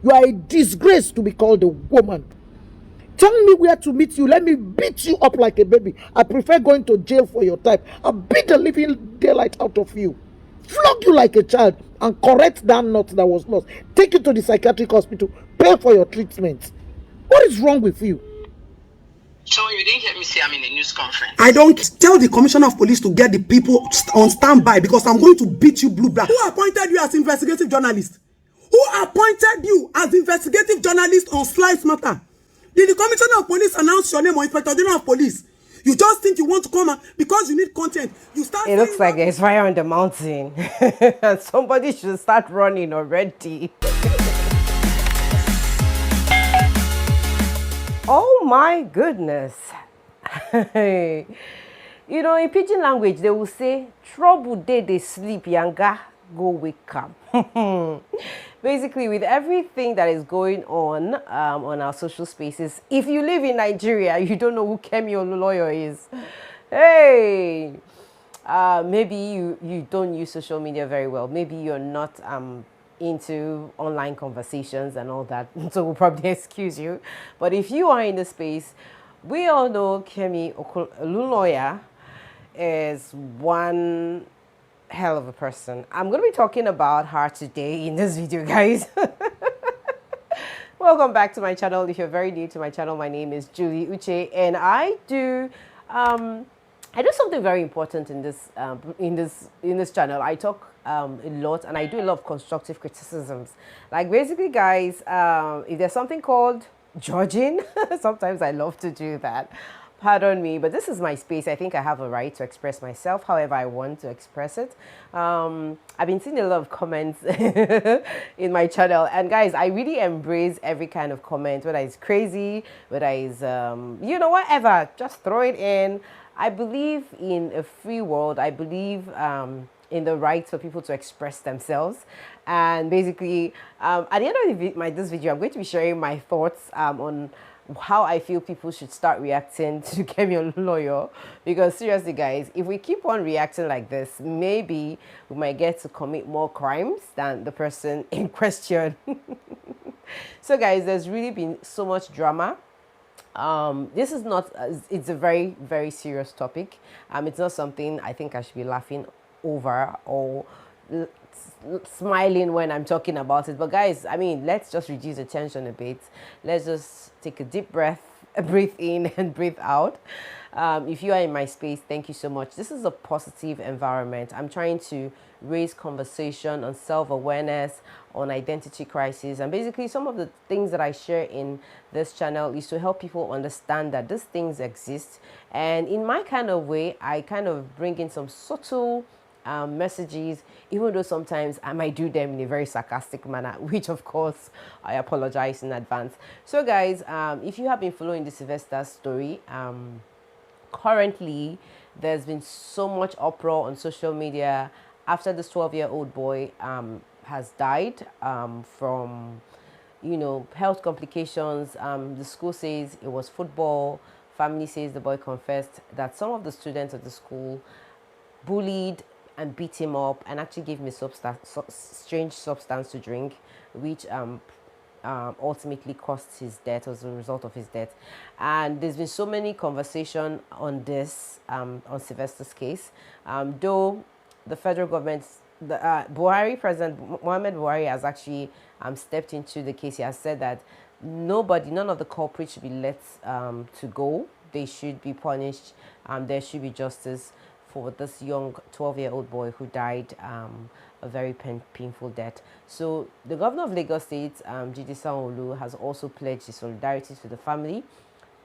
You are a disgrace to be called a woman. Tell me where to meet you. Let me beat you up like a baby. I prefer going to jail for your time. I'll beat the living daylight out of you. Flog you like a child and correct that knot that was lost. Take you to the psychiatric hospital. Pay for your treatment. What is wrong with you? So you didn't hear me say I'm in a news conference. I don't tell the commissioner of police to get the people on standby because I'm going to beat you blue black. Who appointed you as investigative journalist? Who appointed you as investigative journalist on Slice Matter? Did the commissioner of police announce your name or inspector general of police? You just think you want to come because you need content. You start. It looks like there's fire on the mountain. Somebody should start running already. Oh my goodness. You know, in pidgin language, they will say, trouble day they sleep, yanga, go wake up. Basically, with everything that is going on our social spaces, if you live in Nigeria, you don't know who Kemi Olunloyo is. Hey, maybe you don't use social media very well. Maybe you're not into online conversations and all that, so we'll probably excuse you. But if you are in the space, we all know Kemi Olunloyo is one hell of a person. I'm going to be talking about her today in this video, guys. Welcome back to my channel. If you're very new to my channel, my name is Julie Uche, and I do something very important in this channel. I talk a lot, and I do a lot of constructive criticisms. Like, basically, guys, if there's something called judging, sometimes I love to do that. Pardon me, but this is my space. I think I have a right to express myself however I want to express it. I've been seeing a lot of comments in my channel, and guys, I really embrace every kind of comment, whether it's crazy, whether it's you know, whatever, just throw it in. I believe in a free world. I believe in the right for people to express themselves. And basically, at the end of this video, I'm going to be sharing my thoughts on how I feel people should start reacting to Kemi Olunloyo. Because seriously, guys, if we keep on reacting like this, maybe we might get to commit more crimes than the person in question. So guys, there's really been so much drama. This is not, it's a very, very serious topic. It's not something I think I should be laughing over or smiling when I'm talking about it. But guys, I mean, let's just reduce the tension a bit. Let's just take a deep breath, breathe in and breathe out. If you are in my space, thank you so much. This is a positive environment. I'm trying to raise conversation on self-awareness, on identity crisis, and basically some of the things that I share in this channel is to help people understand that these things exist. And in my kind of way, I kind of bring in some subtle messages, even though sometimes I might do them in a very sarcastic manner, which of course I apologize in advance. So guys, if you have been following the Sylvester story, currently there's been so much uproar on social media after this 12-year-old boy has died from, you know, health complications. The school says it was football. Family says the boy confessed that some of the students at the school bullied and beat him up and actually gave him a strange substance to drink, which ultimately caused his death, as a result of his death. And there's been so many conversation on this, on Sylvester's case, though the federal government, the President Muhammad Buhari has actually stepped into the case. He has said that none of the culprits should be let to go. They should be punished. There should be justice for this young 12-year-old boy who died a very painful death. So the governor of Lagos State, Jide Sanwo-Olu, has also pledged his solidarity to the family.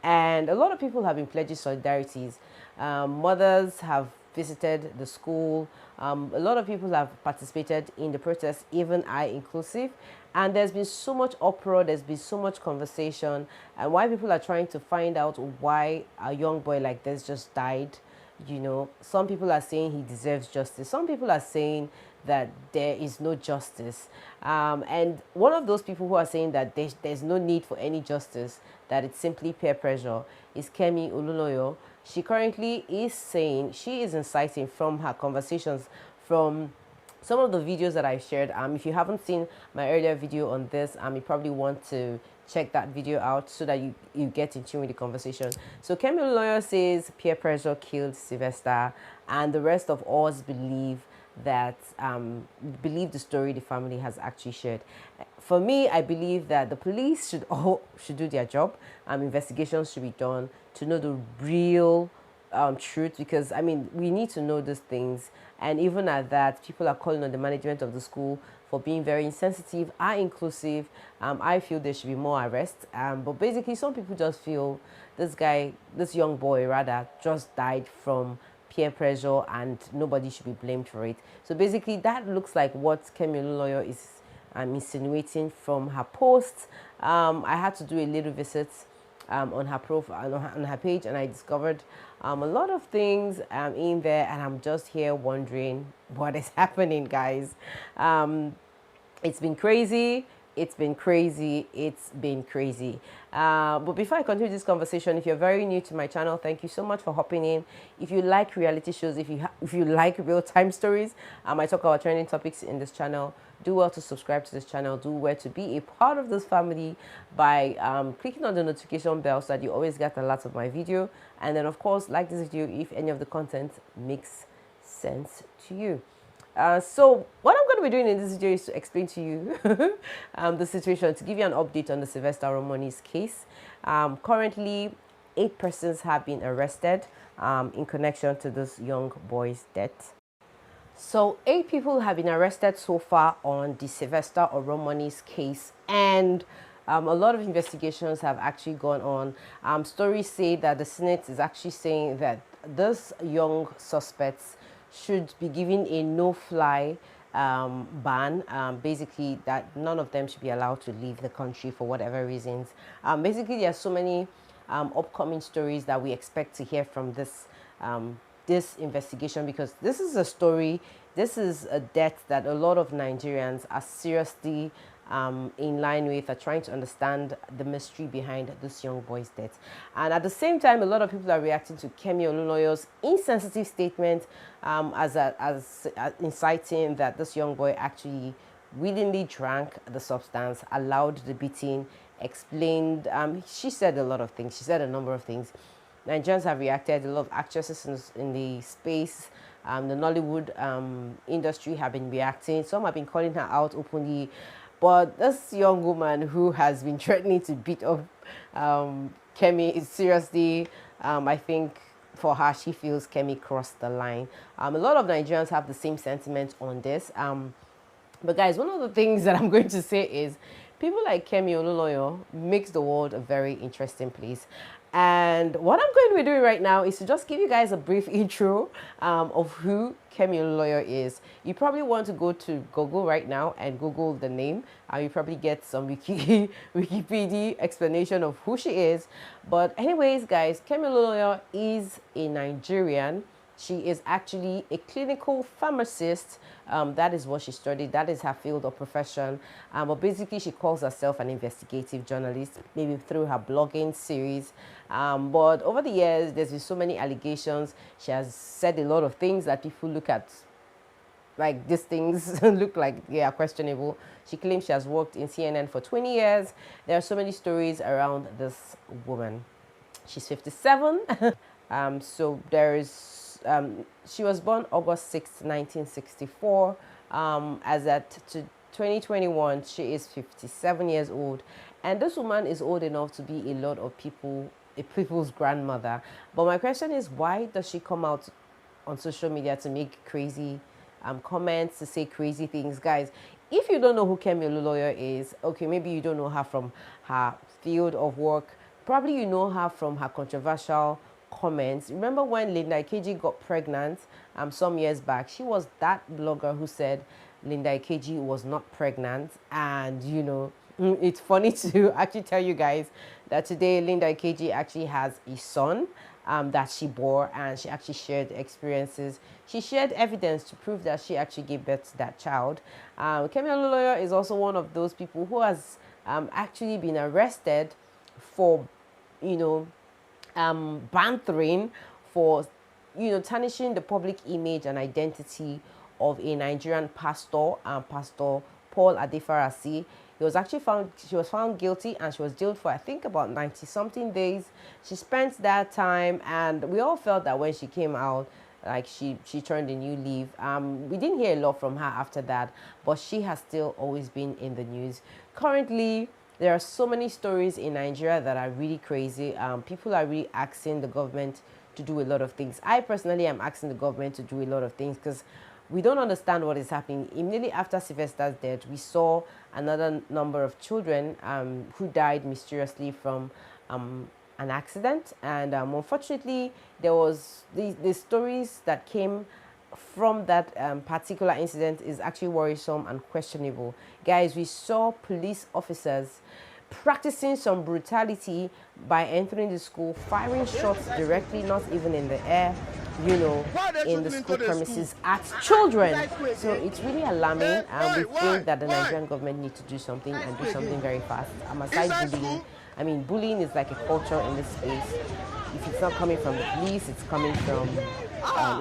And a lot of people have been pledging solidarities. Mothers have visited the school. A lot of people have participated in the protest, even I inclusive. And there's been so much uproar, there's been so much conversation, and why people are trying to find out why a young boy like this just died. You know, some people are saying he deserves justice. Some people are saying that there is no justice. And one of those people who are saying that there's no need for any justice, that it's simply peer pressure, is Kemi Olunloyo. She currently is saying, she is inciting from her conversations from some of the videos that I shared, if you haven't seen my earlier video on this, you probably want to check that video out so that you get in tune with the conversation. So Kemi Olunloyo says peer pressure killed Sylvester, and the rest of us believe that believe the story the family has actually shared. For me, I believe that the police should do their job. Investigations should be done to know the real truth, because I mean, we need to know these things. And even at that, people are calling on the management of the school for being very insensitive, are inclusive. I feel there should be more arrests. But basically, some people just feel this young boy rather, just died from peer pressure and nobody should be blamed for it. So basically, that looks like what Kemi Olunloyo is insinuating from her posts. I had to do a little visit on her profile, on her page, and I discovered a lot of things in there, and I'm just here wondering what is happening, guys. It's been crazy. It's been crazy. It's been crazy. But before I continue this conversation, if you're very new to my channel, thank you so much for hopping in. If you like reality shows, if you like real-time stories, I talk about trending topics in this channel, do well to subscribe to this channel. Do well to be a part of this family by clicking on the notification bell so that you always get alerts of my video. And then, of course, like this video if any of the content makes sense to you. So what I'm going to be doing in this video is to explain to you the situation, to give you an update on the Sylvester Omoboni's case. Currently, 8 persons have been arrested in connection to this young boy's death. So 8 people have been arrested so far on the Sylvester Omoboni's case, and a lot of investigations have actually gone on. Stories say that the Senate is actually saying that this young suspects should be given a no-fly ban, basically that none of them should be allowed to leave the country for whatever reasons. Basically, there are so many upcoming stories that we expect to hear from this this investigation, because this is a story, this is a death that a lot of Nigerians are seriously in line with, are trying to understand the mystery behind this young boy's death. And at the same time, a lot of people are reacting to Kemi Olunloyo's insensitive statement as inciting that this young boy actually willingly drank the substance, allowed the beating, explained. She said a lot of things. She said a number of things. Nigerians have reacted. A lot of actresses in the space, the Nollywood industry have been reacting. Some have been calling her out openly. But this young woman who has been threatening to beat up Kemi is seriously, I think for her, she feels Kemi crossed the line. A lot of Nigerians have the same sentiment on this. But guys, one of the things that I'm going to say is people like Kemi Olunloyo makes the world a very interesting place. And what I'm going to be doing right now is to just give you guys a brief intro of who Kemi Olunloyo is. You probably want to go to Google right now and Google the name. You probably get some Wikipedia explanation of who she is. But anyways, guys, Kemi Olunloyo is a Nigerian. She is actually a clinical pharmacist. That is what she studied. That is her field of profession. But basically, she calls herself an investigative journalist, maybe through her blogging series. But over the years, there's been so many allegations. She has said a lot of things that people look at, like these things look like they are questionable. She claims she has worked in CNN for 20 years. There are so many stories around this woman. She's 57. So there is... she was born August 6th, 1964. As at 2021, she is 57 years old. And this woman is old enough to be a lot of people's grandmother. But my question is, why does she come out on social media to make crazy comments, to say crazy things? Guys, if you don't know who Kemi Olunloyo is, okay, maybe you don't know her from her field of work. Probably you know her from her controversial comments. Remember when Linda Ikeji got pregnant some years back? She was that blogger who said Linda Ikeji was not pregnant. And you know, it's funny to actually tell you guys that today Linda Ikeji actually has a son that she bore, and she actually shared experiences. She shared evidence to prove that she actually gave birth to that child. Kemi Olunloyo is also one of those people who has actually been arrested for, you know, bantering, for, you know, tarnishing the public image and identity of a Nigerian pastor, Pastor Paul Adefarasi. She was found guilty and she was jailed for I think about 90 something days. She spent that time, and we all felt that when she came out, like she turned a new leaf. We didn't hear a lot from her after that, but she has still always been in the news. Currently, there are so many stories in Nigeria that are really crazy. People are really asking the government to do a lot of things. I personally am asking the government to do a lot of things because we don't understand what is happening. Immediately after Sylvester's death, we saw another number of children who died mysteriously from an accident, and unfortunately there was the stories that came from that particular incident is actually worrisome and questionable. Guys, we saw police officers practicing some brutality by entering the school, firing shots directly, not even in the air, you know, in the school premises at children. So it's really alarming, and we think that the Nigerian government needs to do something, and do something very fast. Aside bullying, I mean, bullying is like a culture in this space. If it's not coming from the police, it's coming from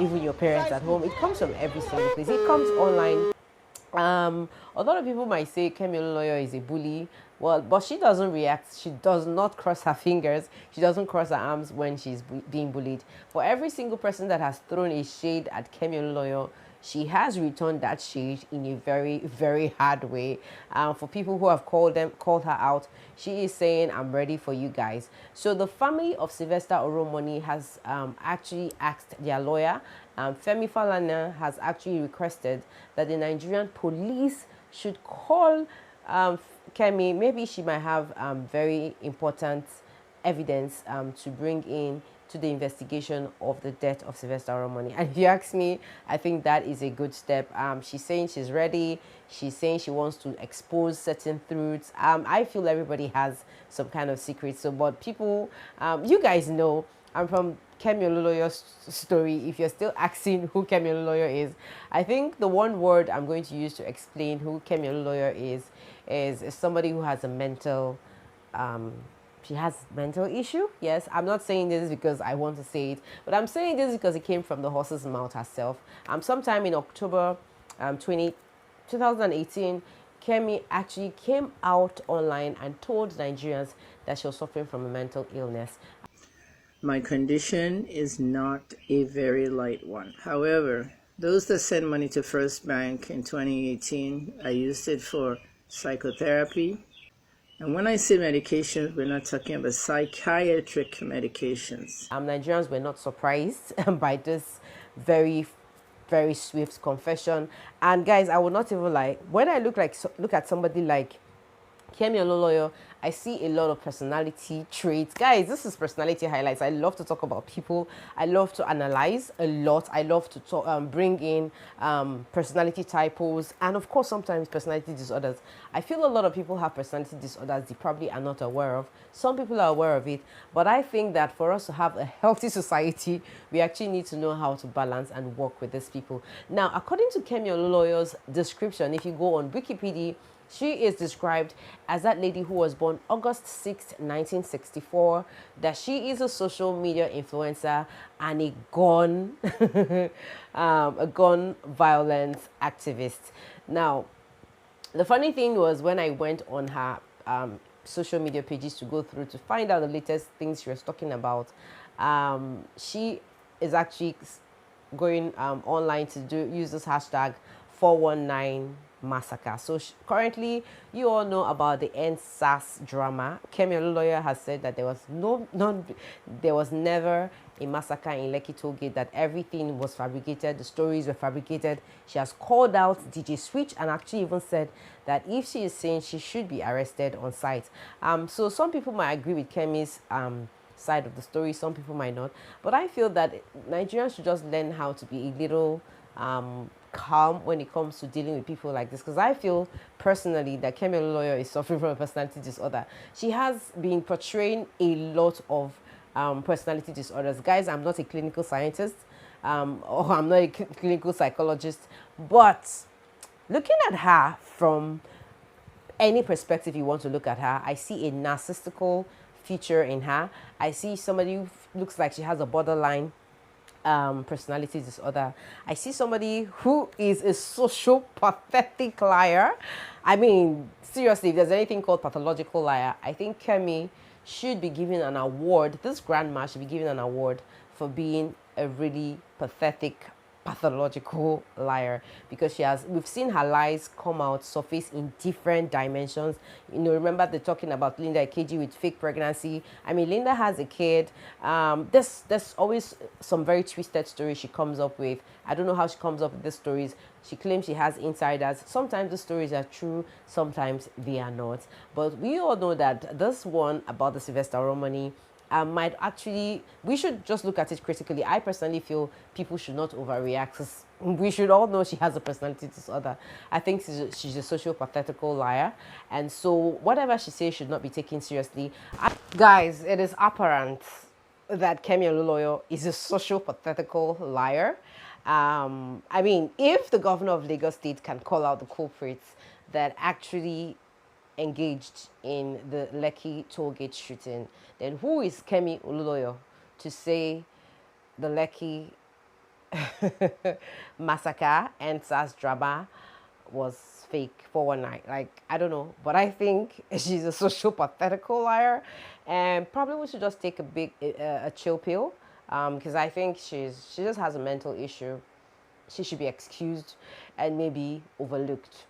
even your parents at home. It comes from every single place. It comes online. A lot of people might say Kemi Olunloyo is a bully. Well, but she doesn't react. She does not cross her fingers. She doesn't cross her arms when she's being bullied. For every single person that has thrown a shade at Kemi Olunloyo, she has returned that shade in a very, very hard way. For people who have called her out, she is saying, "I'm ready for you guys." So the family of Sylvester Omoboni has actually asked their lawyer, Femi Falana, has actually requested that the Nigerian police should call Kemi. Maybe she might have very important evidence to bring in to the investigation of the death of Sylvester Omoboni. And if you ask me, I think that is a good step. She's saying she's ready. She's saying she wants to expose certain truths. I feel everybody has some kind of secret. So, but people, you guys know, I'm from Kemi Olunloyo's story. If you're still asking who Kemi Olunloyo is, I think the one word I'm going to use to explain who Kemi Olunloyo is somebody who has a mental, she has mental issue. Yes, I'm not saying this because I want to say it, but I'm saying this because it came from the horse's mouth herself. Sometime in October 2018, Kemi actually came out online and told Nigerians that she was suffering from a mental illness. My condition is not a very light one. However, those that sent money to First Bank in 2018, I used it for psychotherapy. And when I say medications, we're not talking about psychiatric medications. Nigerians were not surprised by this very, very swift confession. And guys, I would not even lie. When I look at somebody like Kemi Olunloyo, I see a lot of personality traits. Guys, this is personality highlights. I love to talk about people. I love to analyze a lot. I love to talk, bring in personality typos, and of course, sometimes personality disorders. I feel a lot of people have personality disorders they probably are not aware of. Some people are aware of it, but I think that for us to have a healthy society, we actually need to know how to balance and work with these people. Now, according to Kemi Olunloyo's description, if you go on Wikipedia, she is described as that lady who was born August 6, 1964, that she is a social media influencer and a gun violence activist. Now, the funny thing was when I went on her social media pages to go through to find out the latest things she was talking about, she is actually going online to use this hashtag 419 massacre. So currently, you all know about the NSAS drama. Kemi Olunloyo has said that there was never a massacre in Lekki Tollgate, that everything was fabricated, the stories were fabricated. She has called out DJ Switch and actually even said that if she is saying, she should be arrested on sight. So some people might agree with Kemi's side of the story, some people might not, but I feel that Nigerians should just learn how to be a little calm when it comes to dealing with people like this, because I feel personally that Kemi Olunloyo is suffering from a personality disorder. She has been portraying a lot of personality disorders. Guys, I'm not a clinical scientist or I'm not a clinical psychologist, but looking at her from any perspective you want to look at her, I see a narcissistical feature in her. I see somebody who looks like she has a borderline personality disorder. I see somebody who is a social pathetic liar. I mean, seriously, if there's anything called pathological liar, I think Kemi should be given an award. This grandma should be given an award for being a really pathetic pathological liar, because we've seen her lies come out, surface in different dimensions. You know, remember they're talking about Linda Ikeji with fake pregnancy. I mean, Linda has a kid. There's always some very twisted stories she comes up with. I don't know how she comes up with these stories. She claims she has insiders. Sometimes the stories are true, sometimes they are not. But we all know that this one about the Sylvester Omoboni might actually, we should just look at it critically. I personally feel people should not overreact. We should all know she has a personality disorder. I think she's a socio-pathetical liar. And so whatever she says should not be taken seriously. Guys, it is apparent that Kemi Olunloyo is a socio-pathetical liar. I mean, if the governor of Lagos State can call out the culprits that actually engaged in the Lekki tollgate shooting, then who is Kemi Olunloyo to say the Lekki massacre and SARS drama was fake 419? Like, I don't know, but I think she's a social pathetical liar, and probably we should just take a chill pill, because I think she just has a mental issue. She should be excused and maybe overlooked.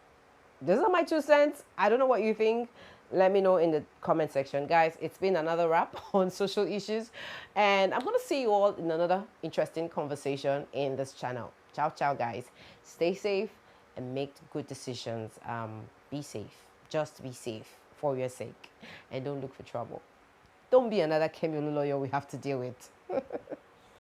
Those are my 2 cents. I don't know what you think. Let me know in the comment section. Guys, it's been another wrap on social issues. And I'm going to see you all in another interesting conversation in this channel. Ciao, ciao, guys. Stay safe and make good decisions. Be safe. Just be safe for your sake. And don't look for trouble. Don't be another Kemi Olunloyo we have to deal with.